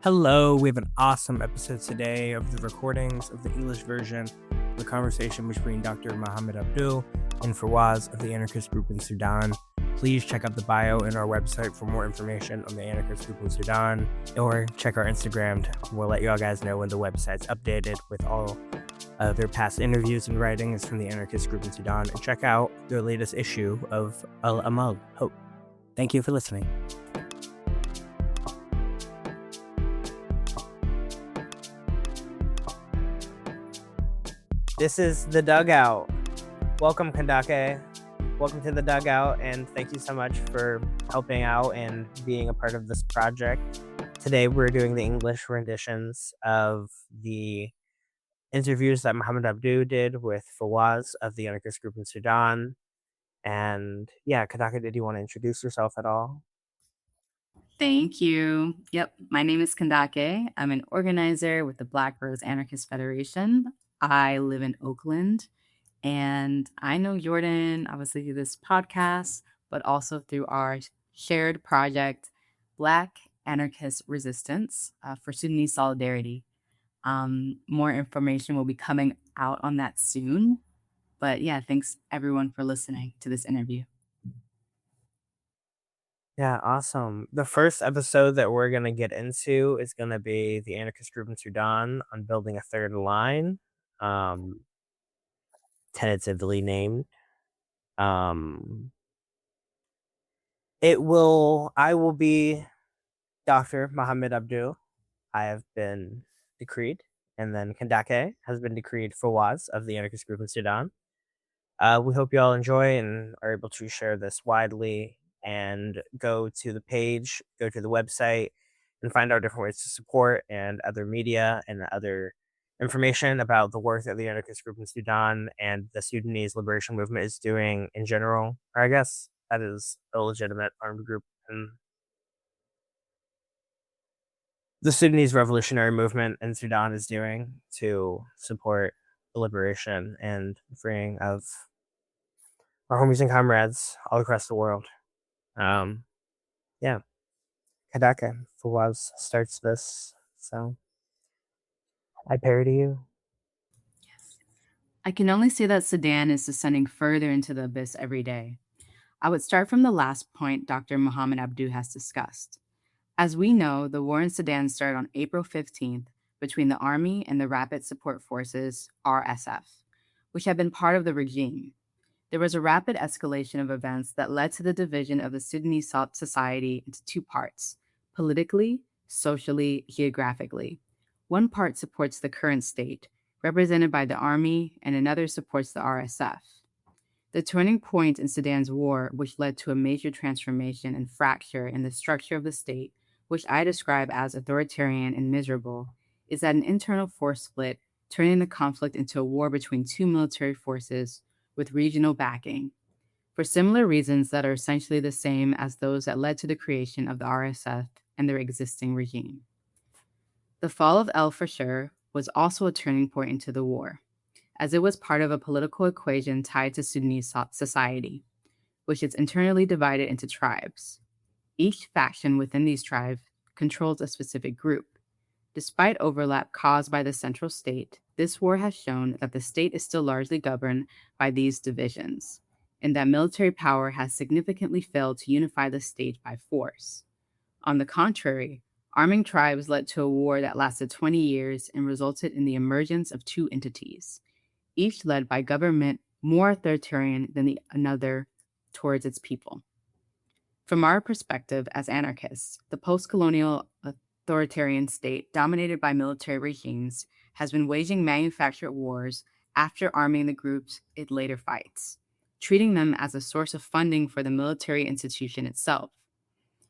Hello, we have an awesome episode today of the recordings of the English version of the conversation between Dr. Mohamed Abdou and Fawaz of the Anarchist group in Sudan. Please check out the bio in our website for more information on the Anarchist group in Sudan, or check our Instagram. We'll let you all guys know when the website's updated with all their past interviews and writings from the Anarchist group in Sudan, and check out their latest issue of Al Amal, Hope. Thank you for listening. This is the Dugout. Welcome, Kandake. Welcome to the Dugout, and thank you so much for helping out and being a part of this project. Today, we're doing the English renditions of the interviews that Mohamed Abdou did with Fawaz of the Anarchist group in Sudan. And yeah, Kandake, did you want to introduce yourself at all? Thank you. Yep, my name is Kandake. I'm an organizer with the Black Rose Anarchist Federation. I live in Oakland, and I know Jordan, obviously, through this podcast, but also through our shared project, Black Anarchist Resistance for Sudanese Solidarity. More information will be coming out on that soon. But yeah, thanks everyone for listening to this interview. Yeah, awesome. The first episode that we're going to get into is going to be the Anarchist group in Sudan on building a third line, tentatively named. I will be Dr. Mohamed Abdou. I have been decreed, and then Kandake has been decreed Fawaz of the Anarchist group in Sudan. We hope you all enjoy and are able to share this widely, and go to the page, go to the website, and find out different ways to support and other media and other information about the work that the Anarchist group in Sudan and the Sudanese liberation movement is doing in general. Or I guess that is a legitimate armed group in the Sudanese revolutionary movement in Sudan is doing to support the liberation and freeing of our homies and comrades all across the world. Yeah, Kandake Fawaz starts this, so I parody you. I can only say that Sudan is descending further into the abyss every day. I would start from the last point Dr. Mohamed Abdou has discussed. As we know, the war in Sudan started on April 15th between the Army and the Rapid Support Forces, RSF, which had been part of the regime. There was a rapid escalation of events that led to the division of the Sudanese society into two parts: politically, socially, geographically. One part supports the current state, represented by the army, and another supports the RSF. The turning point in Sudan's war, which led to a major transformation and fracture in the structure of the state, which I describe as authoritarian and miserable, is that an internal force split, turning the conflict into a war between two military forces with regional backing, for similar reasons that are essentially the same as those that led to the creation of the RSF and their existing regime. The fall of El Fasher was also a turning point into the war, as it was part of a political equation tied to Sudanese society, which is internally divided into tribes. Each faction within these tribes controls a specific group. Despite overlap caused by the central state, this war has shown that the state is still largely governed by these divisions, and that military power has significantly failed to unify the state by force. On the contrary, arming tribes led to a war that lasted 20 years and resulted in the emergence of two entities, each led by government more authoritarian than the another towards its people. From our perspective as anarchists, the post-colonial authoritarian state dominated by military regimes has been waging manufactured wars after arming the groups it later fights, treating them as a source of funding for the military institution itself.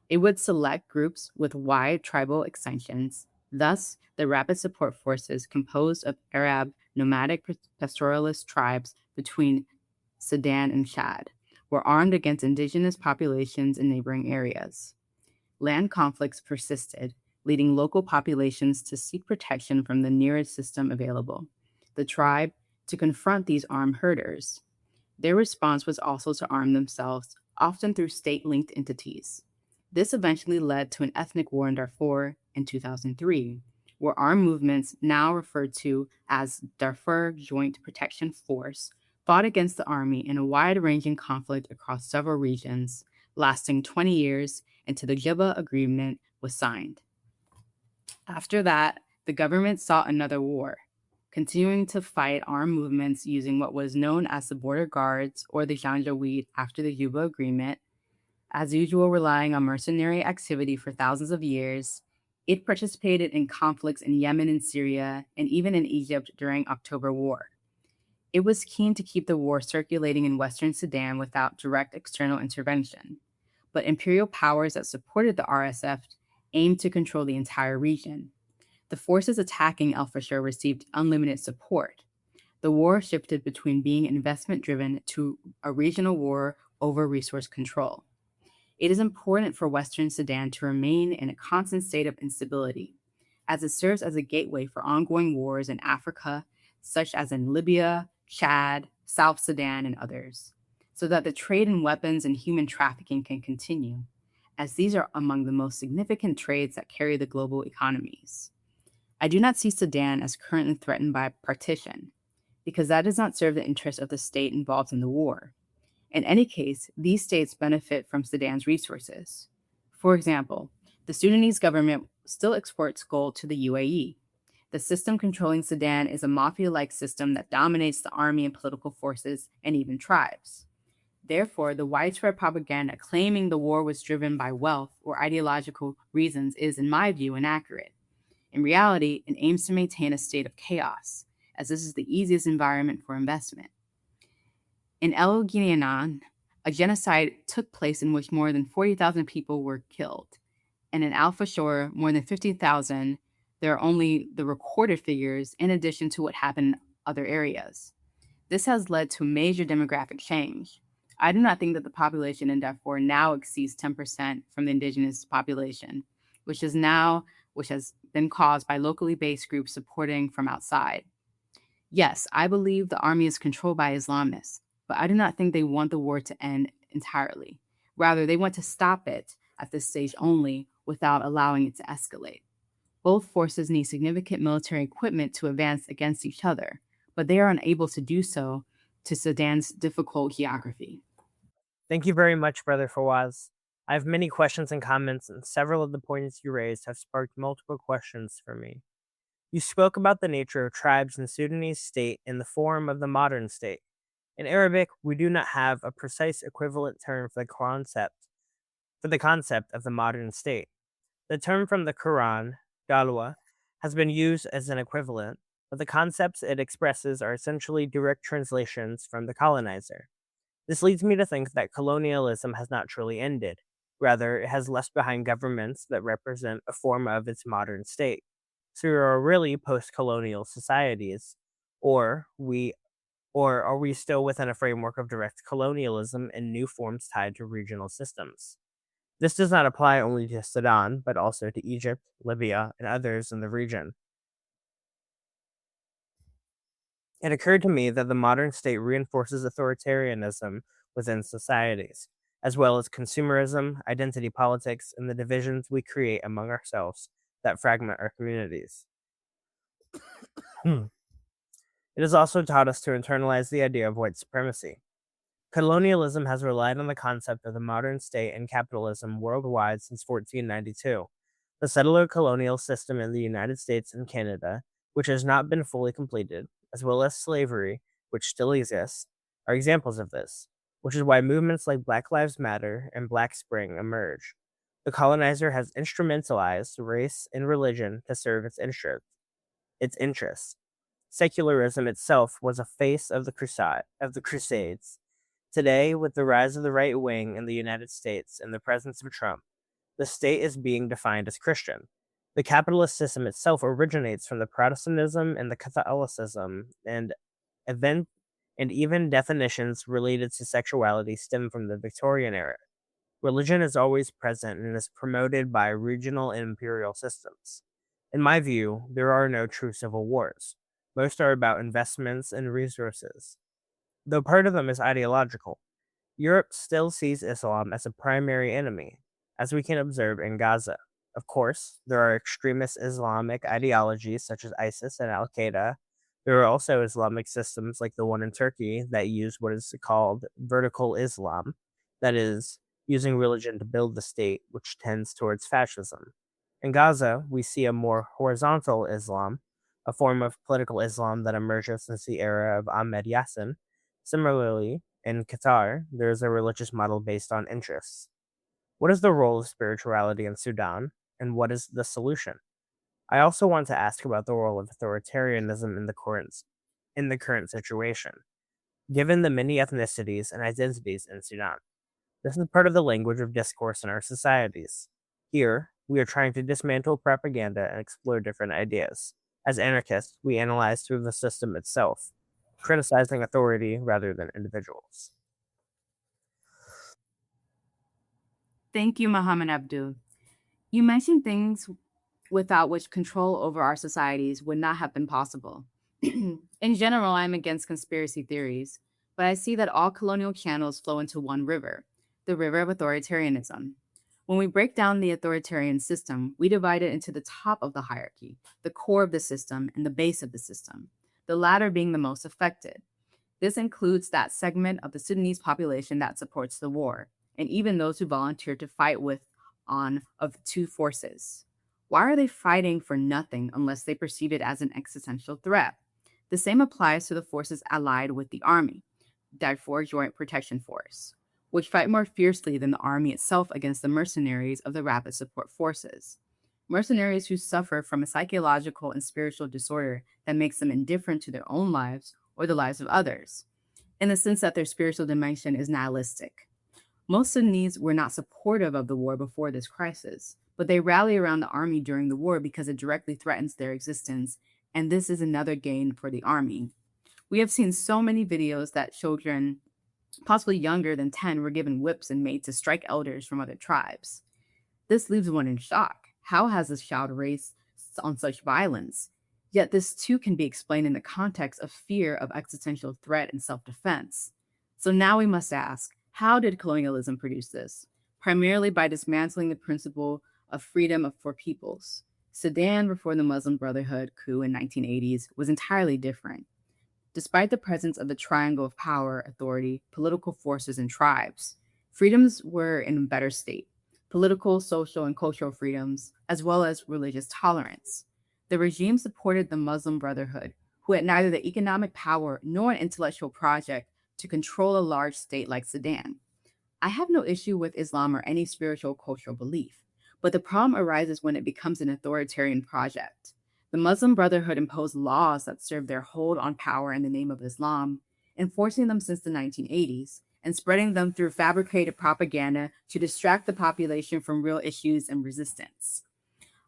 It would select groups with wide tribal extensions. Thus, the Rapid Support Forces, composed of Arab nomadic pastoralist tribes between Sudan and Chad, were armed against indigenous populations in neighboring areas. Land conflicts persisted, leading local populations to seek protection from the nearest system available, the tribe, to confront these armed herders. Their response was also to arm themselves, often through state-linked entities. This eventually led to an ethnic war in Darfur in 2003, where armed movements, now referred to as Darfur Joint Protection Force, fought against the army in a wide-ranging conflict across several regions, lasting 20 years until the Juba Agreement was signed. After that, the government sought another war, continuing to fight armed movements using what was known as the Border Guards or the Janjaweed after the Juba Agreement. As usual, relying on mercenary activity for thousands of years, it participated in conflicts in Yemen and Syria, and even in Egypt during October War. It was keen to keep the war circulating in Western Sudan without direct external intervention. But imperial powers that supported the RSF aimed to control the entire region. The forces attacking El Fasher received unlimited support. The war shifted between being investment driven to a regional war over resource control. It is important for Western Sudan to remain in a constant state of instability, as it serves as a gateway for ongoing wars in Africa, such as in Libya, Chad, South Sudan, and others, so that the trade in weapons and human trafficking can continue, as these are among the most significant trades that carry the global economies. I do not see Sudan as currently threatened by partition, because that does not serve the interests of the state involved in the war. In any case, these states benefit from Sudan's resources. For example, the Sudanese government still exports gold to the UAE. The system controlling Sudan is a mafia-like system that dominates the army and political forces and even tribes. Therefore, the widespread propaganda claiming the war was driven by wealth or ideological reasons is, in my view, inaccurate. In reality, it aims to maintain a state of chaos, as this is the easiest environment for investment. In El Guinean, a genocide took place in which more than 40,000 people were killed. And in Al Fasher, more than 50,000, there are only the recorded figures in addition to what happened in other areas. This has led to major demographic change. I do not think that the population in Darfur now exceeds 10% from the indigenous population, which has been caused by locally based groups supporting from outside. Yes, I believe the army is controlled by Islamists, but I do not think they want the war to end entirely. Rather, they want to stop it at this stage only without allowing it to escalate. Both forces need significant military equipment to advance against each other, but they are unable to do so to Sudan's difficult geography. Thank you very much, Brother Fawaz. I have many questions and comments, and several of the points you raised have sparked multiple questions for me. You spoke about the nature of tribes in the Sudanese state in the form of the modern state. In Arabic, we do not have a precise equivalent term for the concept of the modern state. The term from the Quran, Galwa, has been used as an equivalent, but the concepts it expresses are essentially direct translations from the colonizer. This leads me to think that colonialism has not truly ended. Rather, it has left behind governments that represent a form of its modern state. So we are really post-colonial societies, or are we still within a framework of direct colonialism and new forms tied to regional systems? This does not apply only to Sudan, but also to Egypt, Libya, and others in the region. It occurred to me that the modern state reinforces authoritarianism within societies, as well as consumerism, identity politics, and the divisions we create among ourselves that fragment our communities. It has also taught us to internalize the idea of white supremacy. Colonialism has relied on the concept of the modern state and capitalism worldwide since 1492. The settler colonial system in the United States and Canada, which has not been fully completed, as well as slavery, which still exists, are examples of this, which is why movements like Black Lives Matter and Black Spring emerge. The colonizer has instrumentalized race and religion to serve its interests. Secularism itself was a face of the Crusades. Today, with the rise of the right wing in the United States and the presence of Trump, the state is being defined as Christian. The capitalist system itself originates from the Protestantism and the Catholicism, and even definitions related to sexuality stem from the Victorian era. Religion is always present and is promoted by regional and imperial systems. In my view, there are no true civil wars. Most are about investments and resources, though part of them is ideological. Europe still sees Islam as a primary enemy, as we can observe in Gaza, Of course, there are extremist Islamic ideologies such as ISIS and Al Qaeda. There are also Islamic systems like the one in Turkey that use what is called vertical Islam, that is, using religion to build the state, which tends towards fascism. In Gaza, we see a more horizontal Islam, a form of political Islam that emerged since the era of Ahmed Yassin. Similarly, in Qatar, there is a religious model based on interests. What is the role of spirituality in Sudan, and what is the solution? I also want to ask about the role of authoritarianism in the current situation, given the many ethnicities and identities in Sudan. This is part of the language of discourse in our societies. Here, we are trying to dismantle propaganda and explore different ideas. As anarchists, we analyze through the system itself, criticizing authority rather than individuals. Thank you, Mohamed Abdou. You mentioned things without which control over our societies would not have been possible. In general, I'm against conspiracy theories, but I see that all colonial channels flow into one river, the river of authoritarianism. When we break down the authoritarian system, we divide it into the top of the hierarchy, the core of the system, and the base of the system, the latter being the most affected. This includes that segment of the Sudanese population that supports the war, and even those who volunteer to fight with on of two forces. Why are they fighting for nothing unless they perceive it as an existential threat? The same applies to the forces allied with the army, Darfur Joint Protection Force, which fight more fiercely than the army itself against the mercenaries of the Rapid Support Forces. Mercenaries who suffer from a psychological and spiritual disorder that makes them indifferent to their own lives or the lives of others, in the sense that their spiritual dimension is nihilistic. Most Sudanese were not supportive of the war before this crisis, but they rally around the army during the war because it directly threatens their existence, and this is another gain for the army. We have seen so many videos that children, possibly younger than 10, were given whips and made to strike elders from other tribes. This leaves one in shock. How has this child raised on such violence? Yet this too can be explained in the context of fear of existential threat and self-defense. So now we must ask, how did colonialism produce this? Primarily by dismantling the principle of freedom for peoples. Sudan, before the Muslim Brotherhood coup in 1980s, was entirely different. Despite the presence of the triangle of power, authority, political forces, and tribes, freedoms were in a better state: political, social, and cultural freedoms, as well as religious tolerance. The regime supported the Muslim Brotherhood, who had neither the economic power nor an intellectual project to control a large state like Sudan. I have no issue with Islam or any spiritual cultural belief, but the problem arises when it becomes an authoritarian project. The Muslim Brotherhood imposed laws that served their hold on power in the name of Islam, enforcing them since the 1980s and spreading them through fabricated propaganda to distract the population from real issues and resistance.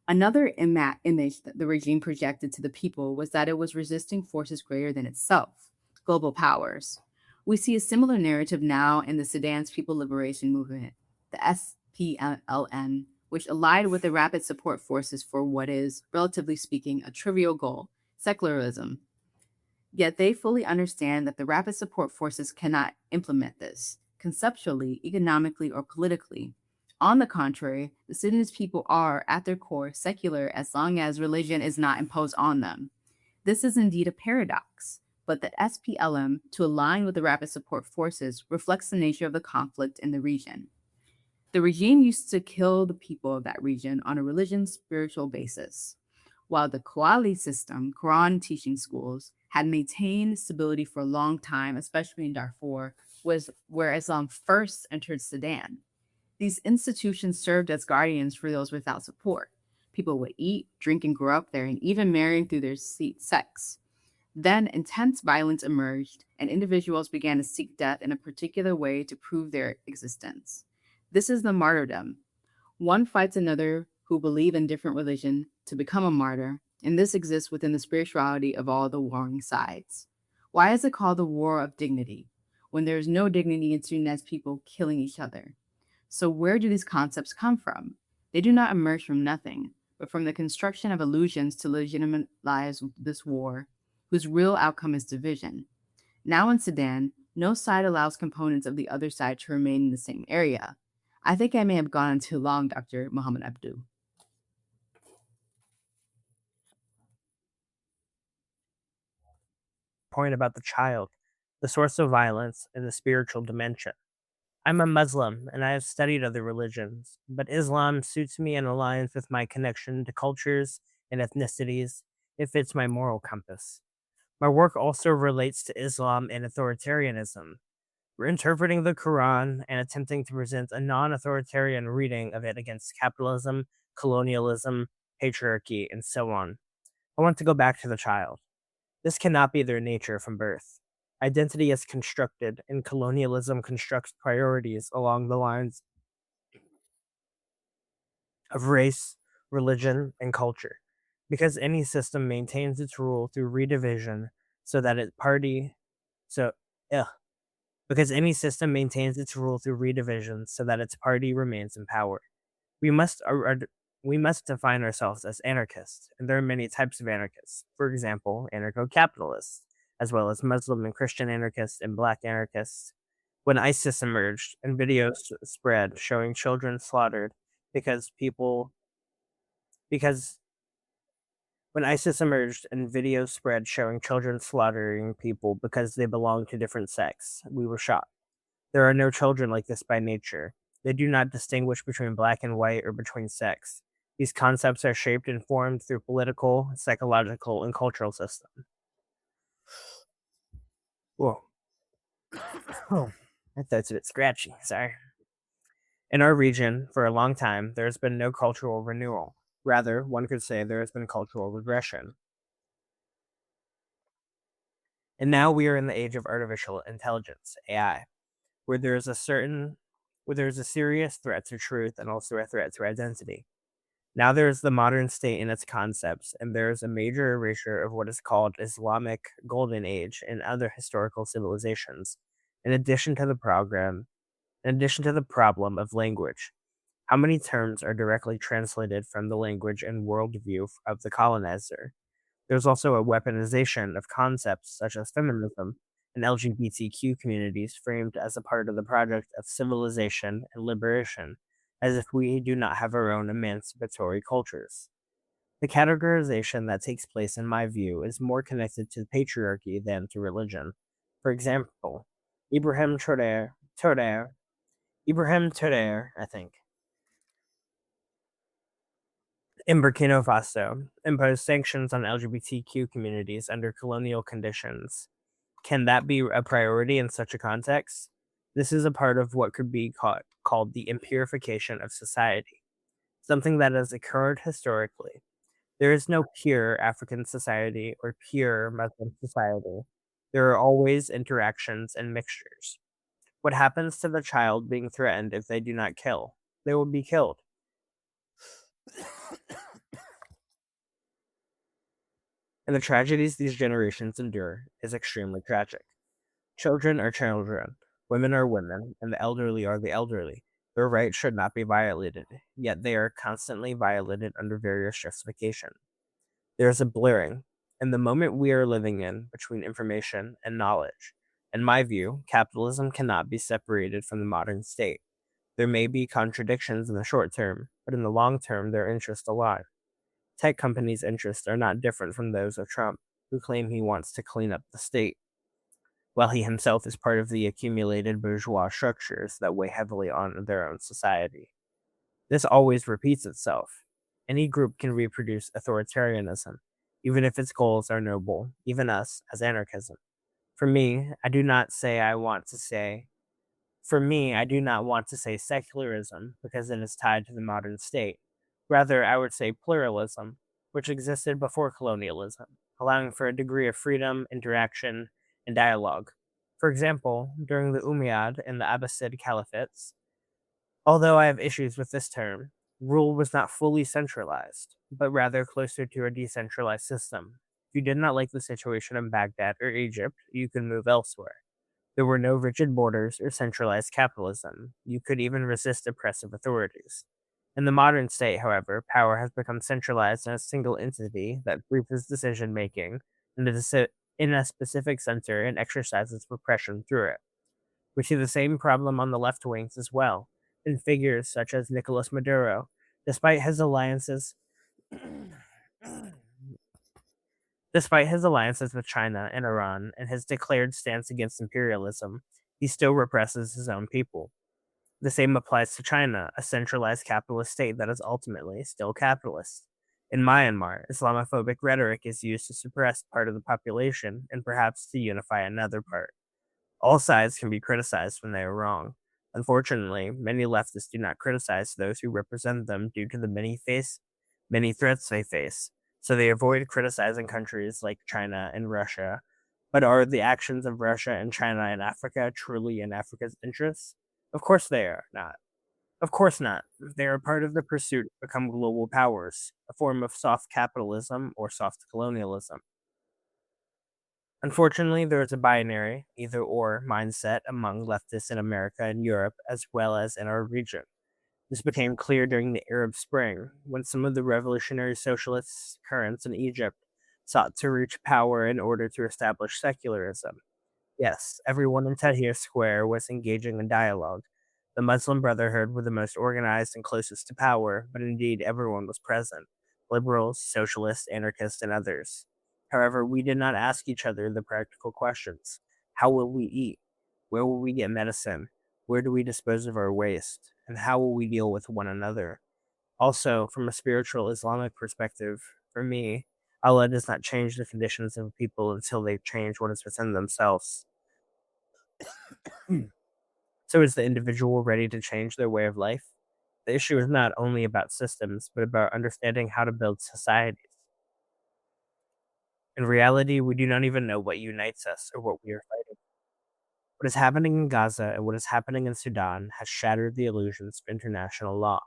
Another image that the regime projected to the people was that it was resisting forces greater than itself, global powers. We see a similar narrative now in the Sudan's People Liberation Movement, the SPLM, which allied with the Rapid Support Forces for what is, relatively speaking, a trivial goal: secularism. Yet they fully understand that the Rapid Support Forces cannot implement this, conceptually, economically, or politically. On the contrary, the Sudanese people are, at their core, secular as long as religion is not imposed on them. This is indeed a paradox, but the SPLM, to align with the Rapid Support Forces, reflects the nature of the conflict in the region. The regime used to kill the people of that region on a religion-spiritual basis, while the Qawali system, Quran teaching schools, had maintained stability for a long time, especially in Darfur, was where Islam first entered Sudan. These institutions served as guardians for those without support. People would eat, drink, and grow up there, and even marry through their sex. Then intense violence emerged, and individuals began to seek death in a particular way to prove their existence. This is the martyrdom. One fights another who believe in different religion to become a martyr, and this exists within the spirituality of all the warring sides. Why is it called the War of Dignity, when there is no dignity in Sudanese people killing each other? So where do these concepts come from? They do not emerge from nothing, but from the construction of illusions to legitimize this war, whose real outcome is division. Now in Sudan, no side allows components of the other side to remain in the same area. I think I may have gone on too long, Dr. Mohamed Abdou. point about the child, the source of violence, and the spiritual dimension. I'm a Muslim and I have studied other religions, but Islam suits me and aligns with my connection to cultures and ethnicities. It fits my moral compass. My work also relates to Islam and authoritarianism. We're interpreting the Quran and attempting to present a non authoritarian reading of it against capitalism, colonialism, patriarchy, and so on. I want to go back to the child. This cannot be their nature from birth. Identity is constructed, and colonialism constructs priorities along the lines of race, religion, and culture. Because any system maintains its rule through redivision so that its party so ugh, because any system maintains its rule through redivision so that its party remains in power. We must we must define ourselves as anarchists, and there are many types of anarchists. For example, anarcho-capitalists, as well as Muslim and Christian anarchists and black anarchists. When ISIS emerged and videos spread showing children slaughtered because people because when ISIS emerged and videos spread showing children slaughtering people because they belonged to different sects, we were shocked. There are no children like this by nature. They do not distinguish between black and white or between sex. These concepts are shaped and formed through political, psychological, and cultural systems. Whoa. Oh, my throat's a bit scratchy. Sorry. In our region, for a long time, there has been no cultural renewal. Rather, one could say there has been cultural regression. And now we are in the age of artificial intelligence, AI, where there is a serious threat to truth and also a threat to identity. Now there is the modern state and its concepts, and there is a major erasure of what is called Islamic Golden Age and other historical civilizations, in addition to the problem of language. How many terms are directly translated from the language and worldview of the colonizer? There's also a weaponization of concepts such as feminism and LGBTQ communities framed as a part of the project of civilization and liberation, as if we do not have our own emancipatory cultures. The categorization that takes place, in my view, is more connected to patriarchy than to religion. For example, Ibrahim Traoré, I think, in Burkina Faso, imposed sanctions on LGBTQ communities under colonial conditions. Can that be a priority in such a context? This is a part of what could be called the impurification of society, something that has occurred historically. There is no pure African society or pure Muslim society. There are always interactions and mixtures. What happens to the child being threatened if they do not kill? They will be killed. And the tragedies these generations endure is extremely tragic. Children are children, women are women, and the elderly are the elderly. Their rights should not be violated, yet they are constantly violated under various justifications. There is a blurring in the moment we are living in between information and knowledge. In my view, capitalism cannot be separated from the modern state. There may be contradictions in the short term, but in the long term, their interests align. Tech companies' interests are not different from those of Trump, who claim he wants to clean up the state, while he himself is part of the accumulated bourgeois structures that weigh heavily on their own society. This always repeats itself. Any group can reproduce authoritarianism, even if its goals are noble, even us as anarchism. For me, I do not say I want to say For me, I do not want to say secularism because it is tied to the modern state. Rather, I would say pluralism, which existed before colonialism, allowing for a degree of freedom, interaction, and dialogue. For example, during the Umayyad and the Abbasid caliphates, although I have issues with this term, rule was not fully centralized, but rather closer to a decentralized system. If you did not like the situation in Baghdad or Egypt, you could move elsewhere. There were no rigid borders or centralized capitalism. You could even resist oppressive authorities. In the modern state, however, power has become centralized in a single entity that briefs decision making in a specific center and exercises repression through it. We see the same problem on the left wings as well, in figures such as Nicolas Maduro. Despite his alliances Despite his alliances with China and Iran and his declared stance against imperialism, he still represses his own people. The same applies to China, a centralized capitalist state that is ultimately still capitalist. In Myanmar, Islamophobic rhetoric is used to suppress part of the population and perhaps to unify another part. All sides can be criticized when they are wrong. Unfortunately, many leftists do not criticize those who represent them due to the many threats they face. So they avoid criticizing countries like China and Russia. But are the actions of Russia and China in Africa truly in Africa's interests? Of course they are not. Of course not. They are part of the pursuit to become global powers, a form of soft capitalism or soft colonialism. Unfortunately, there is a binary, either or mindset among leftists in America and Europe, as well as in our region. This became clear during the Arab Spring, when some of the revolutionary socialist currents in Egypt sought to reach power in order to establish secularism. Yes, everyone in Tahrir Square was engaging in dialogue. The Muslim Brotherhood were the most organized and closest to power, but indeed everyone was present: liberals, socialists, anarchists, and others. However, we did not ask each other the practical questions. How will we eat? Where will we get medicine? Where do we dispose of our waste? And how will we deal with one another? Also, from a spiritual Islamic perspective, for me, Allah does not change the conditions of people until they change what is within themselves. So is the individual ready to change their way of life? The issue is not only about systems, but about understanding how to build societies. In reality, we do not even know what unites us or what we are fighting. What is happening in Gaza and what is happening in Sudan has shattered the illusions of international law.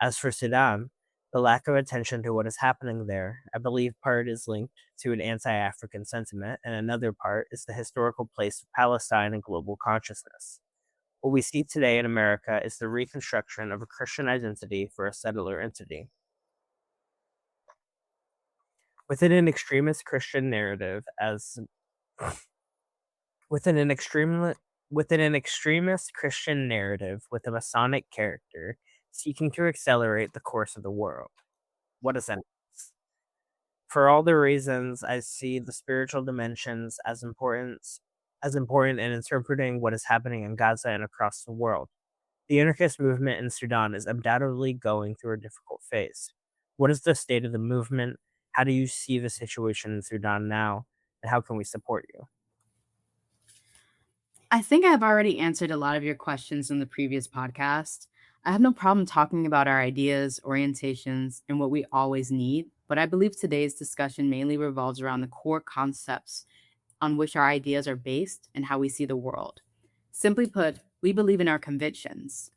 As for Sudan, the lack of attention to what is happening there, I believe part is linked to an anti African sentiment, and another part is the historical place of Palestine in global consciousness. What we see today in America is the reconstruction of a Christian identity for a settler entity. Within an extremist Christian narrative as within an extremist Christian narrative with a Masonic character seeking to accelerate the course of the world. What a sentence. For all the reasons, I see the spiritual dimensions as important in interpreting what is happening in Gaza and across the world. The anarchist movement in Sudan is undoubtedly going through a difficult phase. What is the state of the movement? How do you see the situation in Sudan now? And how can we support you? I think I've already answered a lot of your questions in the previous podcast. I have no problem talking about our ideas, orientations, and what we always need, but I believe today's discussion mainly revolves around the core concepts on which our ideas are based and how we see the world. Simply put, we believe in our convictions.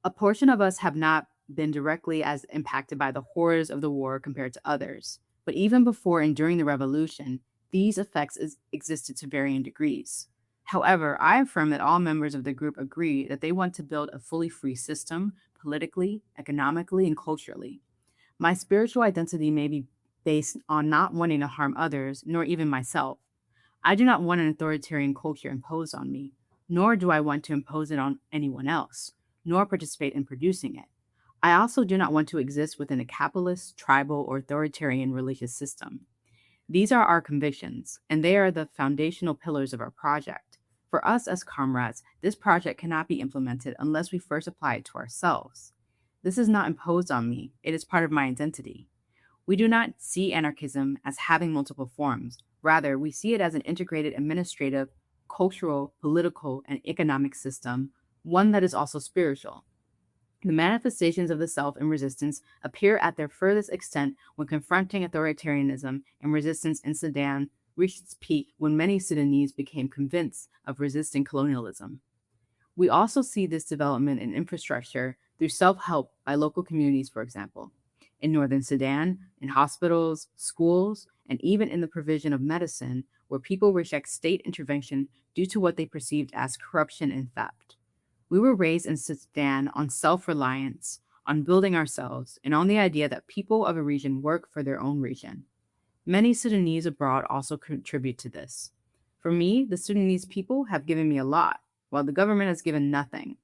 A portion of us have not been directly as impacted by the horrors of the war compared to others, but even before and during the revolution, these effects existed to varying degrees. However, I affirm that all members of the group agree that they want to build a fully free system, politically, economically, and culturally. My spiritual identity may be based on not wanting to harm others, nor even myself. I do not want an authoritarian culture imposed on me, nor do I want to impose it on anyone else, nor participate in producing it. I also do not want to exist within a capitalist, tribal, or authoritarian religious system. These are our convictions, and they are the foundational pillars of our project. For us as comrades, this project cannot be implemented unless we first apply it to ourselves. This is not imposed on me, it is part of my identity. We do not see anarchism as having multiple forms. Rather, we see it as an integrated administrative, cultural, political, and economic system, one that is also spiritual. The manifestations of the self in resistance appear at their furthest extent when confronting authoritarianism, and resistance in Sudan reached its peak when many Sudanese became convinced of resisting colonialism. We also see this development in infrastructure through self-help by local communities, for example. In northern Sudan, in hospitals, schools, and even in the provision of medicine, where people reject state intervention due to what they perceived as corruption and theft. We were raised in Sudan on self-reliance, on building ourselves, and on the idea that people of a region work for their own region. Many Sudanese abroad also contribute to this. For me, the Sudanese people have given me a lot, while the government has given nothing.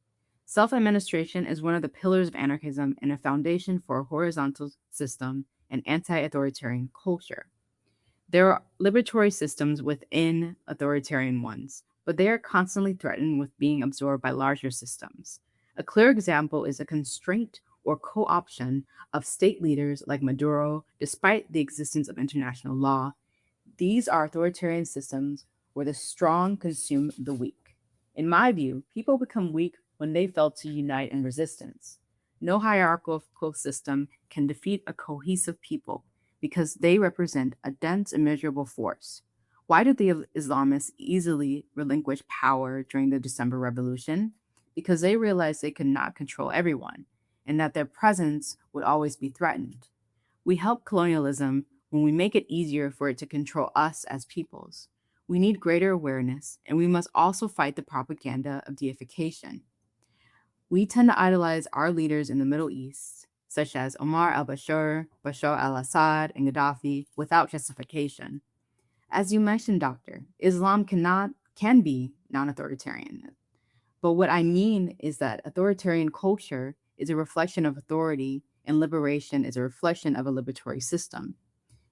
Self-administration is one of the pillars of anarchism and a foundation for a horizontal system and anti-authoritarian culture. There are liberatory systems within authoritarian ones, but they are constantly threatened with being absorbed by larger systems. A clear example is a constraint or co option of state leaders like Maduro, despite the existence of international law. These are authoritarian systems where the strong consume the weak. In my view, people become weak when they fail to unite in resistance. No hierarchical system can defeat a cohesive people because they represent a dense, immeasurable force. Why did the Islamists easily relinquish power during the December Revolution? Because they realized they could not control everyone and that their presence would always be threatened. We help colonialism when we make it easier for it to control us as peoples. We need greater awareness, and we must also fight the propaganda of deification. We tend to idolize our leaders in the Middle East, such as Omar al-Bashir, Bashar al-Assad, and Gaddafi, without justification. As you mentioned, Doctor, Islam can be non-authoritarian. But what I mean is that authoritarian culture is a reflection of authority, and liberation is a reflection of a liberatory system.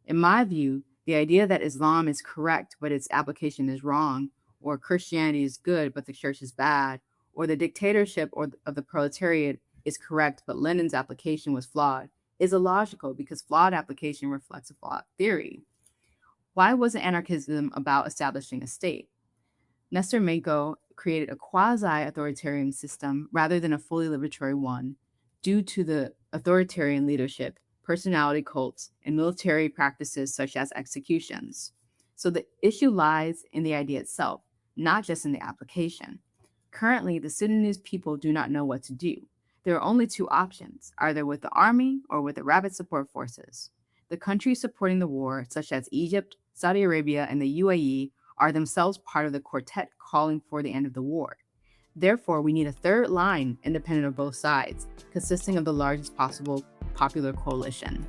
In my view, the idea that Islam is correct but its application is wrong, or Christianity is good but the church is bad, or the dictatorship of the proletariat is correct but Lenin's application was flawed, is illogical because flawed application reflects a flawed theory. Why wasn't anarchism about establishing a state? Nestor Mako created a quasi-authoritarian system rather than a fully liberatory one due to the authoritarian leadership, personality cults, and military practices such as executions. So the issue lies in the idea itself, not just in the application. Currently, the Sudanese people do not know what to do. There are only two options, either with the army or with the rapid support forces. The countries supporting the war, such as Egypt, Saudi Arabia, and the UAE, are themselves part of the quartet calling for the end of the war. Therefore, we need a third line independent of both sides, consisting of the largest possible popular coalition.